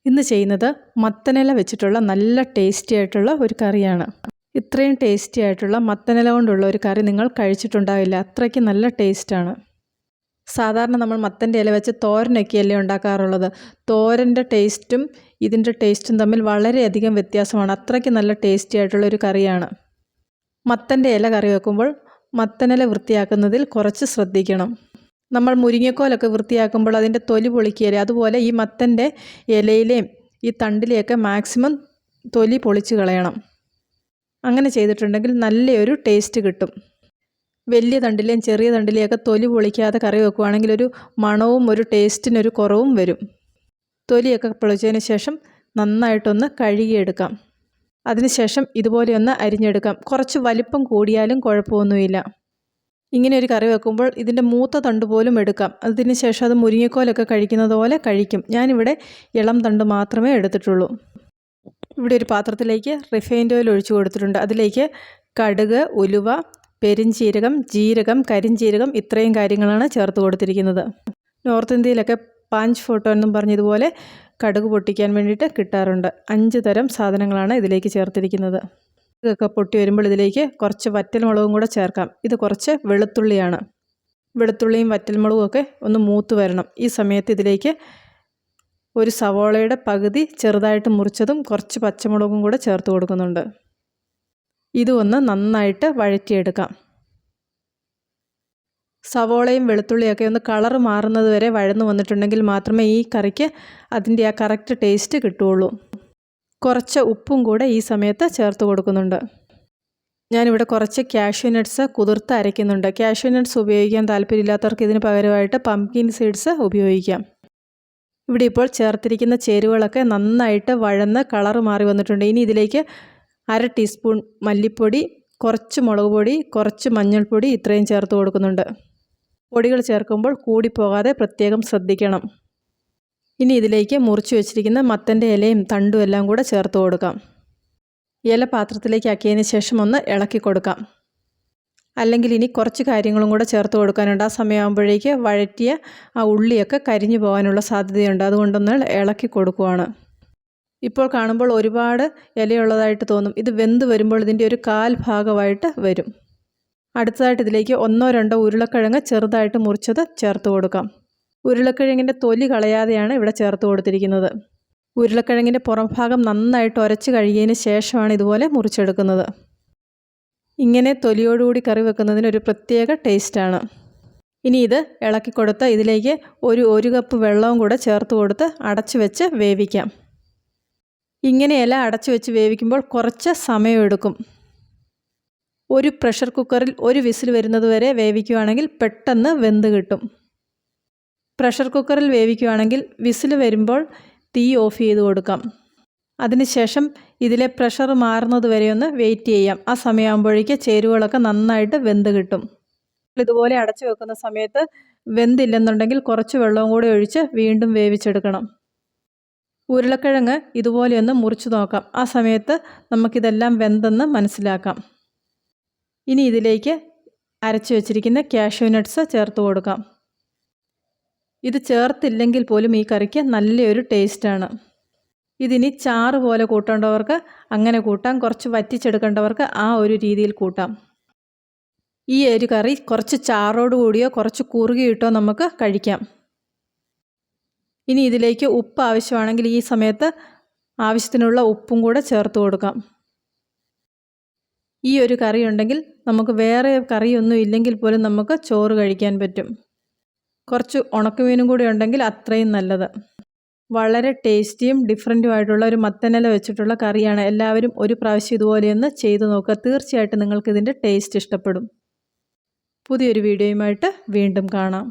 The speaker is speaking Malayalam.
ഇന്ന് ചെയ്യുന്നത് മത്തനില വെച്ചിട്ടുള്ള നല്ല ടേസ്റ്റി ആയിട്ടുള്ള ഒരു കറിയാണ്. ഇത്രയും ടേസ്റ്റി ആയിട്ടുള്ള മത്തനില കൊണ്ടുള്ള ഒരു കറി നിങ്ങൾ കഴിച്ചിട്ടുണ്ടാവില്ല. അത്രയ്ക്ക് നല്ല ടേസ്റ്റാണ്. സാധാരണ നമ്മൾ മത്തൻ്റെ ഇല വെച്ച് തോരനൊക്കെയല്ലേ ഉണ്ടാക്കാറുള്ളത്. തോരൻ്റെ ടേസ്റ്റും ഇതിൻ്റെ ടേസ്റ്റും തമ്മിൽ വളരെയധികം വ്യത്യാസമാണ്. അത്രയ്ക്ക് നല്ല ടേസ്റ്റി ആയിട്ടുള്ള ഒരു കറിയാണ്. മത്തൻ്റെ ഇല കറി വെക്കുമ്പോൾ മത്തനില വൃത്തിയാക്കുന്നതിൽ കുറച്ച് ശ്രദ്ധിക്കണം. നമ്മൾ മുരിങ്ങക്കോലൊക്കെ വൃത്തിയാക്കുമ്പോൾ അതിൻ്റെ തൊലി പൊളിക്കുകയില്ലേ, അതുപോലെ ഈ മത്തൻ്റെ ഇലയിലെയും ഈ തണ്ടിലെയൊക്കെ മാക്സിമം തൊലി പൊളിച്ച് കളയണം. അങ്ങനെ ചെയ്തിട്ടുണ്ടെങ്കിൽ നല്ലൊരു ടേസ്റ്റ് കിട്ടും. വലിയ തണ്ടിലെയും ചെറിയ തണ്ടിലെയൊക്കെ തൊലി പൊളിക്കാതെ കറി വെക്കുകയാണെങ്കിൽ ഒരു മണവും ഒരു ടേസ്റ്റിനൊരു കുറവും വരും. തൊലിയൊക്കെ പൊളിച്ചതിന് ശേഷം നന്നായിട്ടൊന്ന് കഴുകിയെടുക്കാം. അതിനുശേഷം ഇതുപോലെ ഒന്ന് അരിഞ്ഞെടുക്കാം. കുറച്ച് വലിപ്പം കൂടിയാലും കുഴപ്പമൊന്നുമില്ല. ഇങ്ങനെ ഒരു കറി വെക്കുമ്പോൾ ഇതിൻ്റെ മൂത്ത തണ്ട് പോലും എടുക്കാം. അതിന് ശേഷം അത് മുരിങ്ങക്കോലൊക്കെ കഴിക്കുന്നത് പോലെ കഴിക്കും. ഞാനിവിടെ ഇളം തണ്ട് മാത്രമേ എടുത്തിട്ടുള്ളൂ. ഇവിടെ ഒരു പാത്രത്തിലേക്ക് റിഫൈൻഡ് ഓയിൽ ഒഴിച്ചു കൊടുത്തിട്ടുണ്ട്. അതിലേക്ക് കടുക്, ഉലുവ, പെരിഞ്ചീരകം, ജീരകം, കരിഞ്ചീരകം ഇത്രയും കാര്യങ്ങളാണ് ചേർത്ത് കൊടുത്തിരിക്കുന്നത്. നോർത്ത് ഇന്ത്യയിലൊക്കെ പാഞ്ച് ഫോട്ടോ എന്നും പറഞ്ഞതുപോലെ കടുക് പൊട്ടിക്കാൻ വേണ്ടിയിട്ട് കിട്ടാറുണ്ട്. 5 തരം സാധനങ്ങളാണ് ഇതിലേക്ക് ചേർത്തിരിക്കുന്നത്. ഇതൊക്കെ പൊട്ടി വരുമ്പോൾ ഇതിലേക്ക് കുറച്ച് വറ്റൽമുളകും കൂടെ ചേർക്കാം. ഇത് കുറച്ച് വെളുത്തുള്ളിയാണ്. വെളുത്തുള്ളിയും വറ്റൽമുളകും ഒക്കെ ഒന്ന് മൂത്ത് വരണം. ഈ സമയത്ത് ഇതിലേക്ക് ഒരു സവോളയുടെ പകുതി ചെറുതായിട്ട് മുറിച്ചതും കുറച്ച് പച്ചമുളകും കൂടെ ചേർത്ത് കൊടുക്കുന്നുണ്ട്. ഇതൊന്ന് നന്നായിട്ട് വഴറ്റിയെടുക്കാം. സവോളയും വെളുത്തുള്ളിയൊക്കെ ഒന്ന് കളറ് മാറുന്നത് വരെ വഴന്നു വന്നിട്ടുണ്ടെങ്കിൽ മാത്രമേ ഈ കറിക്ക് അതിൻ്റെ ആ കറക്റ്റ് ടേസ്റ്റ് കിട്ടുകയുള്ളൂ. കുറച്ച് ഉപ്പും കൂടെ ഈ സമയത്ത് ചേർത്ത് കൊടുക്കുന്നുണ്ട്. ഞാനിവിടെ കുറച്ച് കാഷ്യൂ നട്ട്സ് കുതിർത്ത് അരയ്ക്കുന്നുണ്ട്. കാഷ്യൂ നട്ട്സ് ഉപയോഗിക്കാൻ താല്പര്യമില്ലാത്തവർക്ക് ഇതിന് പകരമായിട്ട് പംകിൻ സീഡ്സ് ഉപയോഗിക്കാം. ഇവിടെ ഇപ്പോൾ ചേർത്തിരിക്കുന്ന ചേരുവകളൊക്കെ നന്നായിട്ട് വഴന്ന് കളറ് മാറി വന്നിട്ടുണ്ട്. ഇനി ഇതിലേക്ക് 1/2 ടീസ്പൂൺ മല്ലിപ്പൊടി, കുറച്ച് മുളക് പൊടി, കുറച്ച് മഞ്ഞൾപ്പൊടി ഇത്രയും ചേർത്ത് കൊടുക്കുന്നുണ്ട്. പൊടികൾ ചേർക്കുമ്പോൾ കൂടിപ്പോകാതെ പ്രത്യേകം ശ്രദ്ധിക്കണം. ഇനി ഇതിലേക്ക് മുറിച്ച് വെച്ചിരിക്കുന്ന മത്തൻ്റെ ഇലയും തണ്ടും എല്ലാം കൂടെ ചേർത്ത് കൊടുക്കാം. ഇല പാത്രത്തിലേക്ക് ആക്കിയതിന് ശേഷം ഒന്ന് ഇളക്കി കൊടുക്കാം. അല്ലെങ്കിൽ ഇനി കുറച്ച് കാര്യങ്ങളും കൂടെ ചേർത്ത് കൊടുക്കാനുണ്ട്. ആ സമയമാകുമ്പോഴേക്ക് വഴറ്റിയ ആ ഉള്ളിയൊക്കെ കരിഞ്ഞു പോകാനുള്ള സാധ്യതയുണ്ട്. അതുകൊണ്ടൊന്ന് ഇളക്കി കൊടുക്കുവാണ്. ഇപ്പോൾ കാണുമ്പോൾ ഒരുപാട് ഇലയുള്ളതായിട്ട് തോന്നും. ഇത് വെന്ത് വരുമ്പോൾ ഇതിൻ്റെ ഒരു 1/4 ഭാഗമായിട്ട് വരും. അടുത്തതായിട്ട് ഇതിലേക്ക് 1-2 ഉരുളക്കിഴങ്ങ് ചെറുതായിട്ട് മുറിച്ചത് ചേർത്ത് കൊടുക്കാം. ഉരുളക്കിഴങ്ങിൻ്റെ തൊലി കളയാതെയാണ് ഇവിടെ ചേർത്ത് കൊടുത്തിരിക്കുന്നത്. ഉരുളക്കിഴങ്ങിൻ്റെ പുറം ഭാഗം നന്നായിട്ട് ഉരച്ച് കഴുകിയതിന് ശേഷമാണ് ഇതുപോലെ മുറിച്ചെടുക്കുന്നത്. ഇങ്ങനെ തൊലിയോടുകൂടി കറി വെക്കുന്നതിന് ഒരു പ്രത്യേക ടേസ്റ്റാണ്. ഇനി ഇത് ഇളക്കി കൊടുത്ത് ഇതിലേക്ക് ഒരു കപ്പ് വെള്ളവും കൂടെ ചേർത്ത് കൊടുത്ത് അടച്ചു വെച്ച് വേവിക്കാം. ഇങ്ങനെ ഇല അടച്ചു വെച്ച് വേവിക്കുമ്പോൾ കുറച്ച് സമയമെടുക്കും. ഒരു പ്രഷർ കുക്കറിൽ 1 വിസിൽ വരുന്നത് വരെ വേവിക്കുകയാണെങ്കിൽ പെട്ടെന്ന് വെന്ത് കിട്ടും. പ്രഷർ കുക്കറിൽ വേവിക്കുകയാണെങ്കിൽ വിസിൽ വരുമ്പോൾ തീ ഓഫ് ചെയ്ത് കൊടുക്കാം. അതിനുശേഷം ഇതിലെ പ്രഷർ മാറുന്നത് വരെ ഒന്ന് വെയിറ്റ് ചെയ്യാം. ആ സമയമാകുമ്പോഴേക്ക് ചേരുവകളൊക്കെ നന്നായിട്ട് വെന്ത് കിട്ടും. ഇതുപോലെ അടച്ചു വെക്കുന്ന സമയത്ത് വെന്തില്ലെന്നുണ്ടെങ്കിൽ കുറച്ച് വെള്ളവും കൂടി ഒഴിച്ച് വീണ്ടും വേവിച്ചെടുക്കണം. ഉരുളക്കിഴങ്ങ് ഇതുപോലെ ഒന്ന് മുറിച്ച് നോക്കാം. ആ സമയത്ത് നമുക്കിതെല്ലാം വെന്തെന്ന് മനസ്സിലാക്കാം. ഇനി ഇതിലേക്ക് അരച്ച് വെച്ചിരിക്കുന്ന കാഷ്യൂ നട്ട്സ് ചേർത്ത് കൊടുക്കാം. ഇത് ചേർത്തില്ലെങ്കിൽ പോലും ഈ കറിക്ക് നല്ലൊരു ടേസ്റ്റാണ്. ഇതിനി ചാറ് പോലെ കൂട്ടേണ്ടവർക്ക് അങ്ങനെ കൂട്ടാം. കുറച്ച് വറ്റിച്ചെടുക്കേണ്ടവർക്ക് ആ ഒരു രീതിയിൽ കൂട്ടാം. ഈ ഒരു കറി കുറച്ച് ചാറോട് കൂടിയോ കുറച്ച് കുറുകിയിട്ടോ നമുക്ക് കഴിക്കാം. ഇനി ഇതിലേക്ക് ഉപ്പ് ആവശ്യമാണെങ്കിൽ ഈ സമയത്ത് ആവശ്യത്തിനുള്ള ഉപ്പും കൂടെ ചേർത്ത് കൊടുക്കാം. ഈ ഒരു കറി ഉണ്ടെങ്കിൽ നമുക്ക് വേറെ കറിയൊന്നും ഇല്ലെങ്കിൽ പോലും നമുക്ക് ചോറ് കഴിക്കാൻ പറ്റും. കുറച്ച് ഉണക്കമീനും കൂടി ഉണ്ടെങ്കിൽ അത്രയും നല്ലത്. വളരെ ടേസ്റ്റിയും ഡിഫറൻറ്റുമായിട്ടുള്ള ഒരു മത്തനില വെച്ചിട്ടുള്ള കറിയാണ്. എല്ലാവരും ഒരു പ്രാവശ്യം ഇതുപോലെയൊന്ന് ചെയ്തു നോക്കുക. തീർച്ചയായിട്ടും നിങ്ങൾക്കിതിൻ്റെ ടേസ്റ്റ് ഇഷ്ടപ്പെടും. പുതിയൊരു വീഡിയോയുമായിട്ട് വീണ്ടും കാണാം.